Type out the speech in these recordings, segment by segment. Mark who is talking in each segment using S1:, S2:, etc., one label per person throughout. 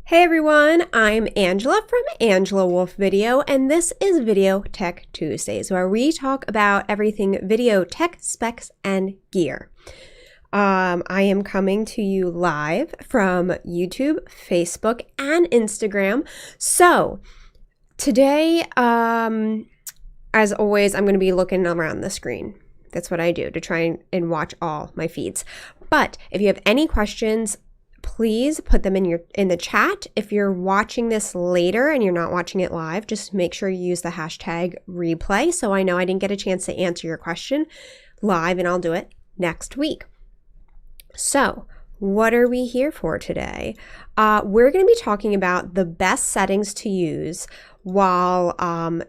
S1: Hey everyone, I'm Angela from Angela Wolf Video, and this is Video Tech Tuesdays, where we talk about everything video tech, specs, and gear. I am coming to you live from YouTube, Facebook, and Instagram. So today, as always, I'm going to be looking around the screen. That's what I do to try and watch all my feeds. But if you have any questions, please put them in the chat. If you're watching this later and you're not watching it live, just make sure you use the hashtag replay so I know I didn't get a chance to answer your question live, and I'll do it next week. So what are we here for today? We're going to be talking about the best settings to use while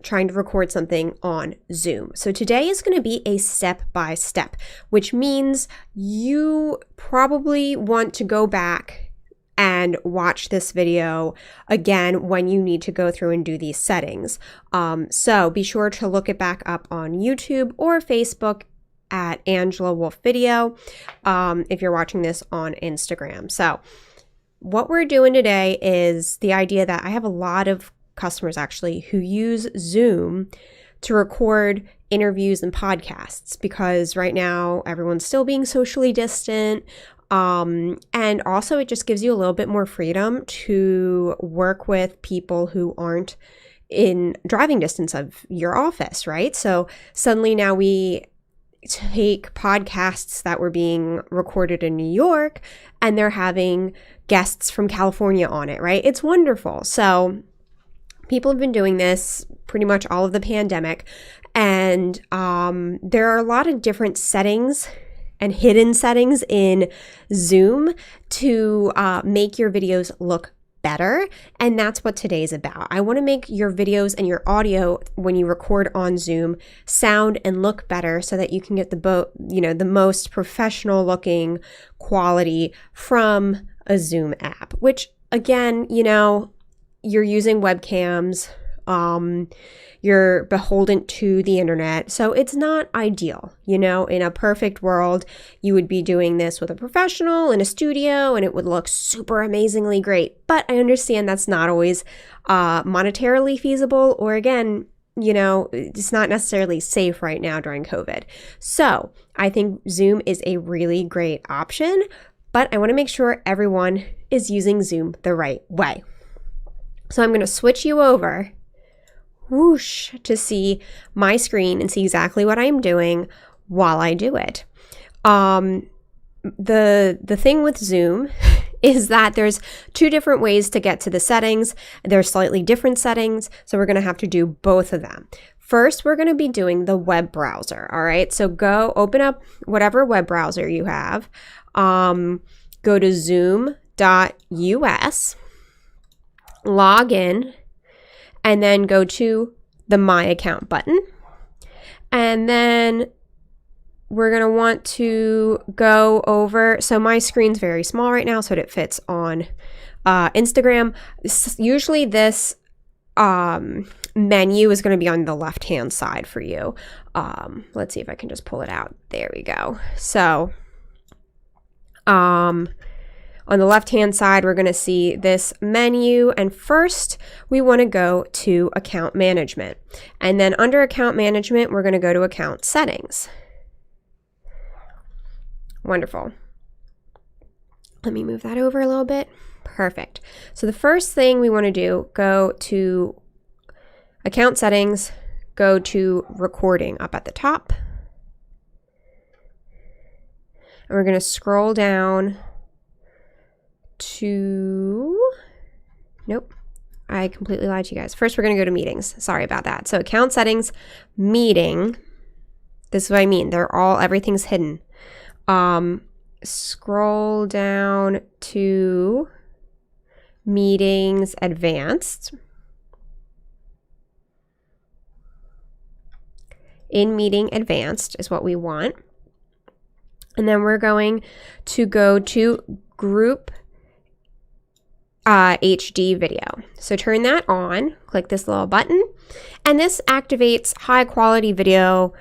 S1: trying to record something on Zoom. So today is going to be a step-by-step, which means you probably want to go back and watch this video again when you need to go through and do these settings. So be sure to look it back up on YouTube or Facebook at Angela Wolf Video if you're watching this on Instagram. So what we're doing today is the idea that I have a lot of customers actually who use Zoom to record interviews and podcasts because right now everyone's still being socially distant. And also it just gives you a little bit more freedom to work with people who aren't in driving distance of your office, right? So suddenly now we take podcasts that were being recorded in New York and they're having guests from California on it, right? It's wonderful. So people have been doing this pretty much all of the pandemic, and there are a lot of different settings and hidden settings in Zoom to make your videos look better, and that's what today's about. I want to make your videos and your audio when you record on Zoom sound and look better so that you can get the most professional looking quality from a Zoom app, which again, you're using webcams, you're beholden to the internet, so it's not ideal. In a perfect world, you would be doing this with a professional in a studio and it would look super amazingly great. But I understand that's not always monetarily feasible, or again, it's not necessarily safe right now during COVID. So I think Zoom is a really great option, but I want to make sure everyone is using Zoom the right way. So I'm going to switch you over, whoosh, to see my screen and see exactly what I'm doing while I do it. The thing with Zoom is that there's two different ways to get to the settings. There's slightly different settings, so we're going to have to do both of them. First, we're going to be doing the web browser, all right? So go open up whatever web browser you have. Go to zoom.us. Log in, and then go to the My Account button. And then we're going to want to go over, so my screen's very small right now, so it fits on Instagram. Usually this menu is going to be on the left-hand side for you. Let's see if I can just pull it out. There we go. So, on the left-hand side, we're going to see this menu, and first we want to go to Account Management. And then under Account Management, we're going to go to Account Settings. Wonderful. Let me move that over a little bit. Perfect. So the first thing we want to do, go to Account Settings, go to Recording up at the top. And we're going to scroll down to, nope, I completely lied to you guys. First, we're going to go to Meetings. Sorry about that. So Account Settings, Meeting. This is what I mean. Everything's hidden. Scroll down to Meetings Advanced. In Meeting Advanced is what we want. And then we're going to go to Group HD video. So turn that on, click this little button, and this activates high quality video,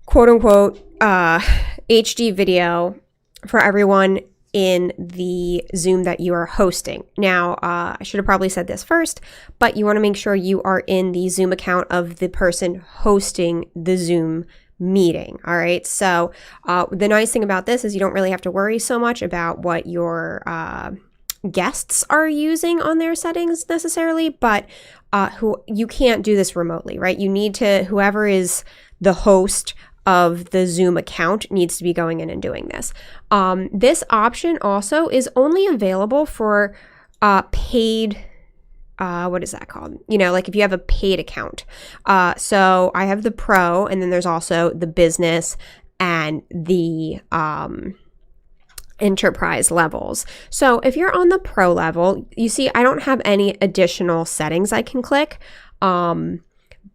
S1: quote unquote, HD video for everyone in the Zoom that you are hosting. Now, I should have probably said this first, but you want to make sure you are in the Zoom account of the person hosting the Zoom meeting. All right. So the nice thing about this is you don't really have to worry so much about what your guests are using on their settings necessarily, but you can't do this remotely, right? You need to, whoever is the host of the Zoom account needs to be going in and doing this. This option also is only available for paid, what is that called? You know, like if you have a paid account. So I have the Pro, and then there's also the business and the enterprise levels. So if you're on the Pro level, you see I don't have any additional settings I can click.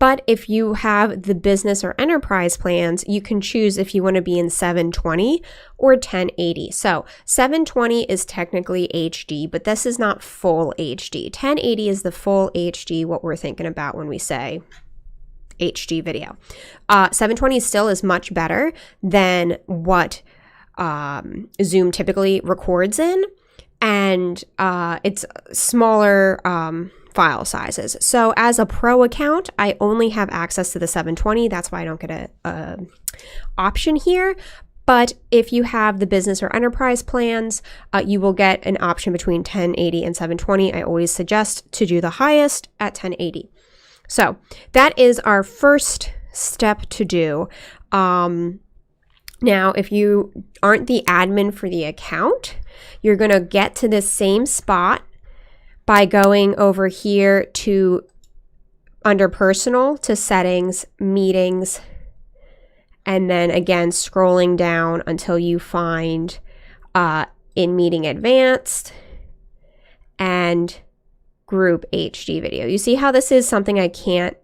S1: But if you have the business or enterprise plans, you can choose if you want to be in 720 or 1080. So 720 is technically HD, but this is not full HD. 1080 is the full HD, what we're thinking about when we say HD video. 720 still is much better than what Zoom typically records in, and it's smaller file sizes. So as a Pro account, I only have access to the 720. That's why I don't get a option here. But if you have the business or enterprise plans, you will get an option between 1080 and 720. I always suggest to do the highest at 1080. So that is our first step to do. Now, if you aren't the admin for the account, you're going to get to this same spot by going over here to under personal to settings, meetings, and then again scrolling down until you find in meeting advanced and group HD video. You see how this is something I can't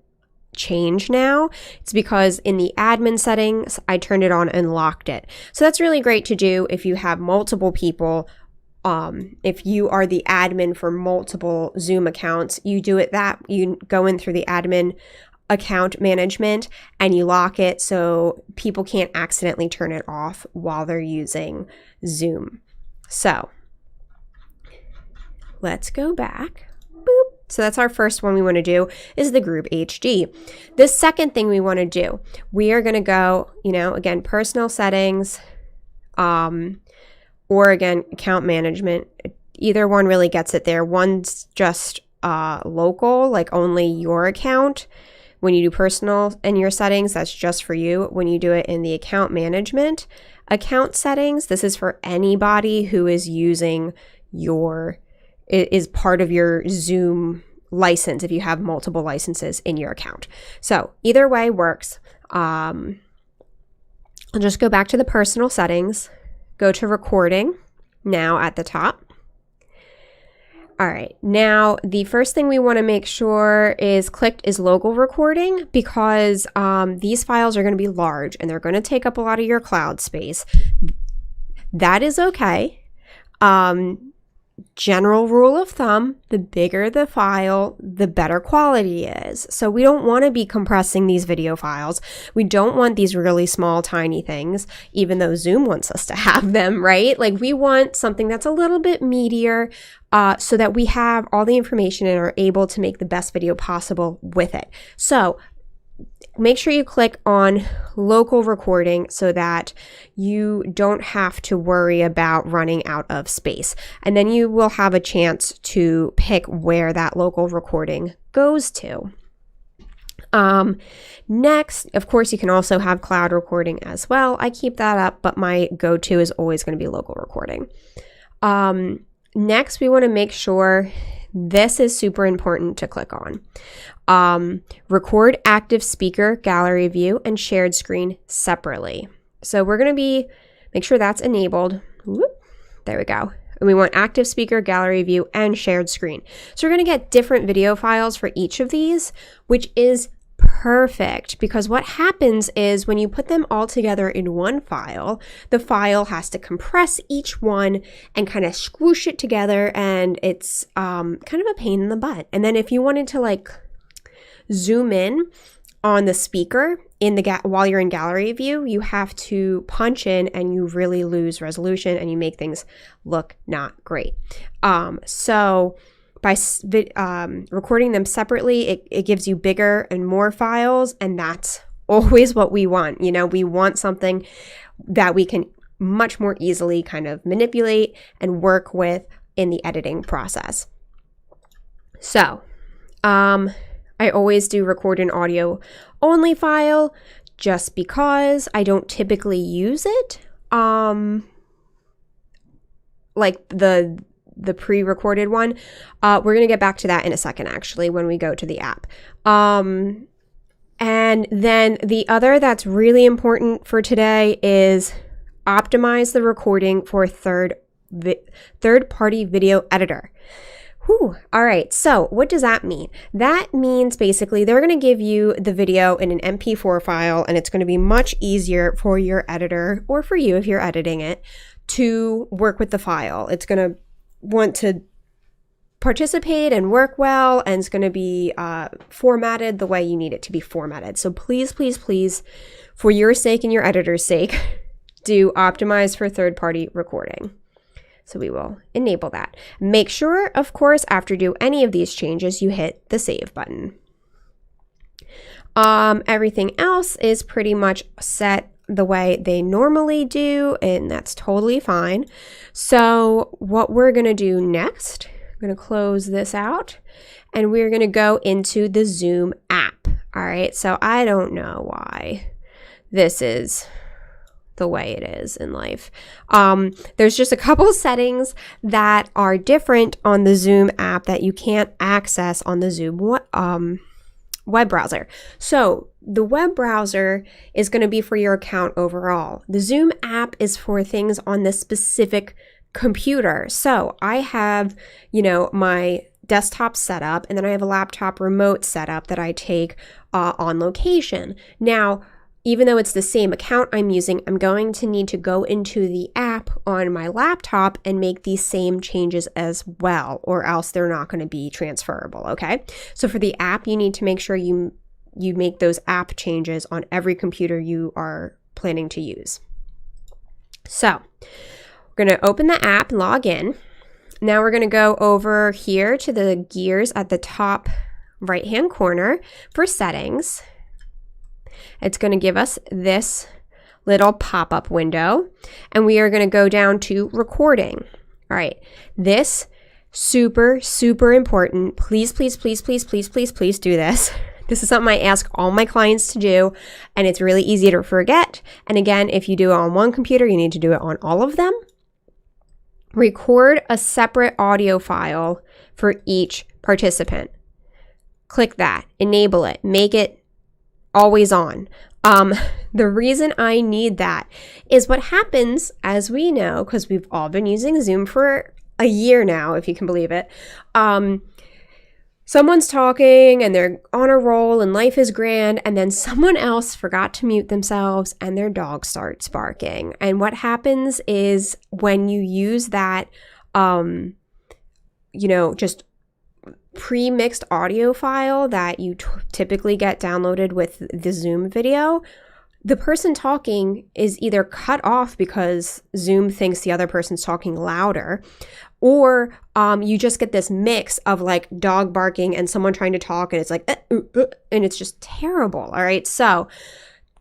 S1: change now? It's because in the admin settings, I turned it on and locked it. So that's really great to do if you have multiple people. If you are the admin for multiple Zoom accounts, you do it that you go in through the admin account management and you lock it so people can't accidentally turn it off while they're using Zoom. So let's go back. Boop. So that's our first one we want to do is the group HD. The second thing we want to do, we are going to go, again, personal settings, or again, account management. Either one really gets it there. One's just local, like only your account. When you do personal in your settings, that's just for you. When you do it in the account management account settings, this is for anybody who is using is part of your Zoom license if you have multiple licenses in your account. So either way works. I'll just go back to the personal settings. Go to recording now at the top. All right, now the first thing we want to make sure is clicked is local recording because these files are going to be large and they're going to take up a lot of your cloud space. That is okay. General rule of thumb, the bigger the file, the better quality is. So we don't want to be compressing these video files. We don't want these really small, tiny things, even though Zoom wants us to have them, right? Like we want something that's a little bit meatier so that we have all the information and are able to make the best video possible with it. So make sure you click on local recording so that you don't have to worry about running out of space. And then you will have a chance to pick where that local recording goes to. Next, of course, you can also have cloud recording as well. I keep that up, but my go-to is always going to be local recording. Next, we want to make sure this is super important to click on. Record active speaker, gallery view, and shared screen separately. So we're going to make sure that's enabled. Whoop, there we go. And we want active speaker, gallery view, and shared screen. So we're going to get different video files for each of these, which is perfect because what happens is when you put them all together in one file, the file has to compress each one and kind of squish it together, and it's kind of a pain in the butt. And then if you wanted to like zoom in on the speaker in the while you're in gallery view, you have to punch in and you really lose resolution and you make things look not great. So by recording them separately, it gives you bigger and more files, and that's always what we want. You know, we want something that we can much more easily kind of manipulate and work with in the editing process. So, I always do record an audio only file just because I don't typically use it. Like the pre-recorded one. We're going to get back to that in a second, actually, when we go to the app. And then the other that's really important for today is optimize the recording for third-party video editor. Whew. All right, so what does that mean? That means basically they're going to give you the video in an MP4 file, and it's going to be much easier for your editor, or for you if you're editing it, to work with the file. It's going to want to participate and work well, and it's going to be formatted the way you need it to be formatted. So please, please, please, for your sake and your editor's sake, do optimize for third-party recording. So we will enable that. Make sure, of course, after you do any of these changes, you hit the save button. Everything else is pretty much set the way they normally do, and that's totally fine. So what we're going to do next, I'm going to close this out, and we're going to go into the Zoom app. All right, so I don't know why this is the way it is in life. There's just a couple settings that are different on the Zoom app that you can't access on the Zoom web browser. So the web browser is going to be for your account overall. The Zoom app is for things on this specific computer. So I have, my desktop set up, and then I have a laptop remote set up that I take on location. Now, even though it's the same account I'm using, I'm going to need to go into the app on my laptop and make these same changes as well, or else they're not going to be transferable, okay? So for the app, you need to make sure you make those app changes on every computer you are planning to use. So we're going to open the app, log in. Now we're going to go over here to the gears at the top right-hand corner for settings. It's going to give us this little pop-up window, and we are going to go down to recording. All right, this super, super important. Please, please, please, please, please, please, please do this. This is something I ask all my clients to do, and it's really easy to forget. And again, if you do it on one computer, you need to do it on all of them. Record a separate audio file for each participant. Click that, enable it, make it always on. The reason I need that is what happens, as we know, because we've all been using Zoom for a year now, if you can believe it. Someone's talking and they're on a roll and life is grand, and then someone else forgot to mute themselves and their dog starts barking. And what happens is when you use that, just pre-mixed audio file that you typically get downloaded with the Zoom video, the person talking is either cut off because Zoom thinks the other person's talking louder, or you just get this mix of like dog barking and someone trying to talk, and it's like, and it's just terrible. All right. So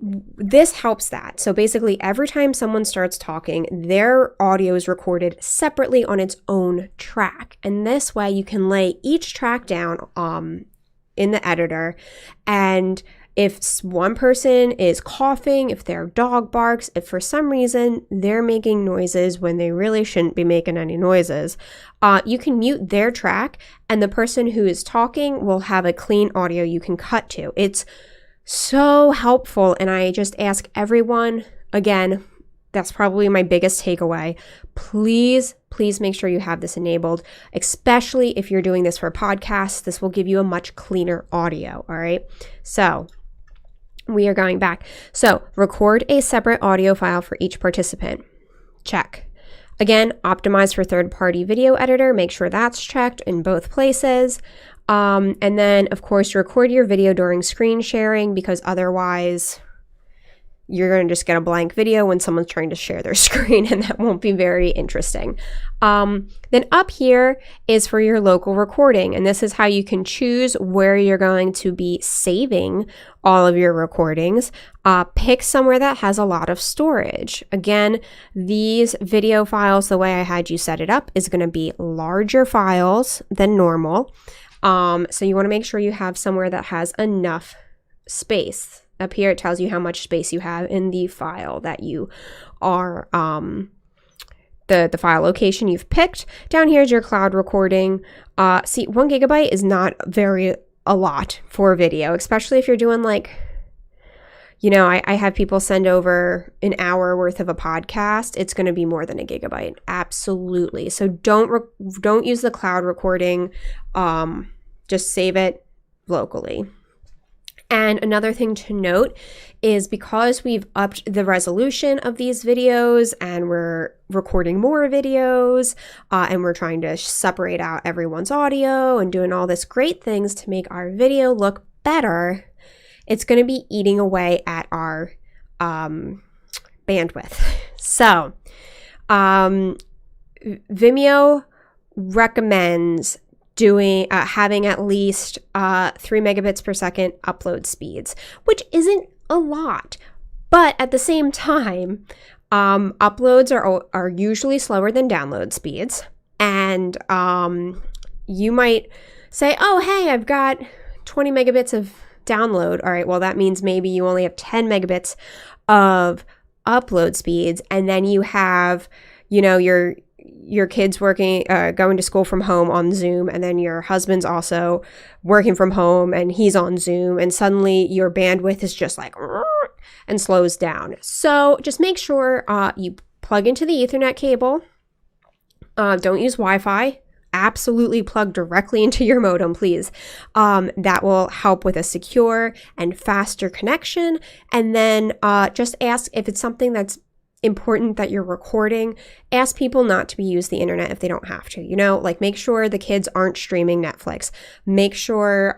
S1: this helps that. So basically every time someone starts talking, their audio is recorded separately on its own track. And this way you can lay each track down in the editor, and if one person is coughing, if their dog barks, if for some reason they're making noises when they really shouldn't be making any noises, you can mute their track, and the person who is talking will have a clean audio you can cut to. It's so helpful, and I just ask everyone, again, that's probably my biggest takeaway. Please, please make sure you have this enabled, especially if you're doing this for podcasts. This will give you a much cleaner audio, all right? So we are going back. So record a separate audio file for each participant. Check. Again, optimize for third-party video editor. Make sure that's checked in both places. And then, of course, record your video during screen sharing, because otherwise you're going to just get a blank video when someone's trying to share their screen, and that won't be very interesting. Then up here is for your local recording, and this is how you can choose where you're going to be saving all of your recordings. Pick somewhere that has a lot of storage. Again, these video files, the way I had you set it up, is going to be larger files than normal. So you want to make sure you have somewhere that has enough space. Up here, it tells you how much space you have in the file that you are, the file location you've picked. Down here is your cloud recording. See, 1 gigabyte is not a lot for video, especially if you're doing like, you know, I have people send over an hour worth of a podcast. It's going to be more than a gigabyte. Absolutely. So don't use the cloud recording. Just save it locally. And another thing to note is, because we've upped the resolution of these videos and we're recording more videos and we're trying to separate out everyone's audio and doing all this great things to make our video look better, it's going to be eating away at our bandwidth. So Vimeo recommends having at least 3 megabits per second upload speeds, which isn't a lot, but at the same time, uploads are usually slower than download speeds, and you might say, oh, hey, I've got 20 megabits of download. All right, well, that means maybe you only have 10 megabits of upload speeds, and then you have, you know, your kids working, going to school from home on Zoom, and then your husband's also working from home and he's on Zoom, and suddenly your bandwidth is just like and slows down. So just make sure you plug into the Ethernet cable. Don't use Wi-Fi. Absolutely plug directly into your modem, please. That will help with a secure and faster connection. And then just ask, if it's something that's important that you're recording, ask people not to use the internet if they don't have to, you know, like make sure the kids aren't streaming Netflix. Make sure,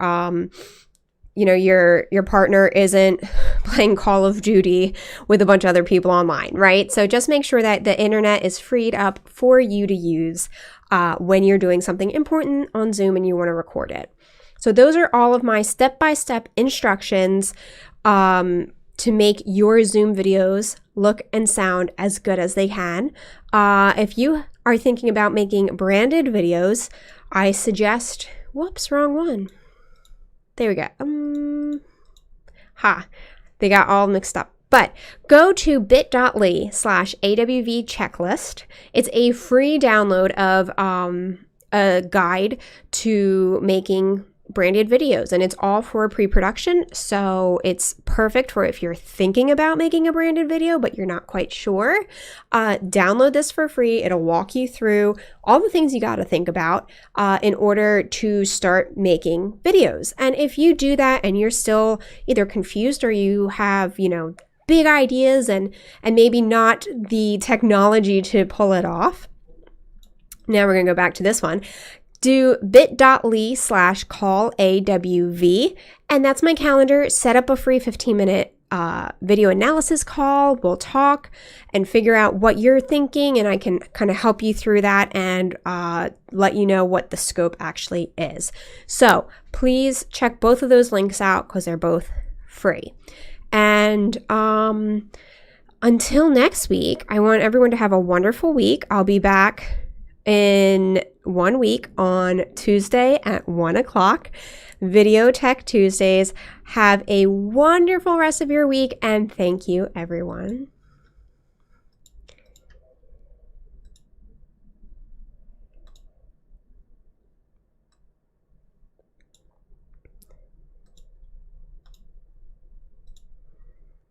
S1: you know, your partner isn't playing Call of Duty with a bunch of other people online, right? So just make sure that the internet is freed up for you to use when you're doing something important on Zoom and you want to record it. So those are all of my step-by-step instructions to make your Zoom videos look and sound as good as they can. If you are thinking about making branded videos, I suggest, whoops, wrong one. There we go. They got all mixed up. But go to bit.ly/AWV checklist. It's a free download of a guide to making branded videos, and it's all for pre-production, so it's perfect for if you're thinking about making a branded video but you're not quite sure. Download this for free. It'll walk you through all the things you got to think about in order to start making videos. And if you do that and you're still either confused or you have, you know, big ideas and maybe not the technology to pull it off, now we're gonna go back to this one. Do bit.ly/callawv, and that's my calendar. Set up a free 15-minute video analysis call. We'll talk and figure out what you're thinking, and I can kind of help you through that and let you know what the scope actually is. So please check both of those links out because they're both free. And until next week, I want everyone to have a wonderful week. I'll be back in 1 week on Tuesday at 1 o'clock. Video Tech Tuesdays. Have a wonderful rest of your week, and thank you, everyone.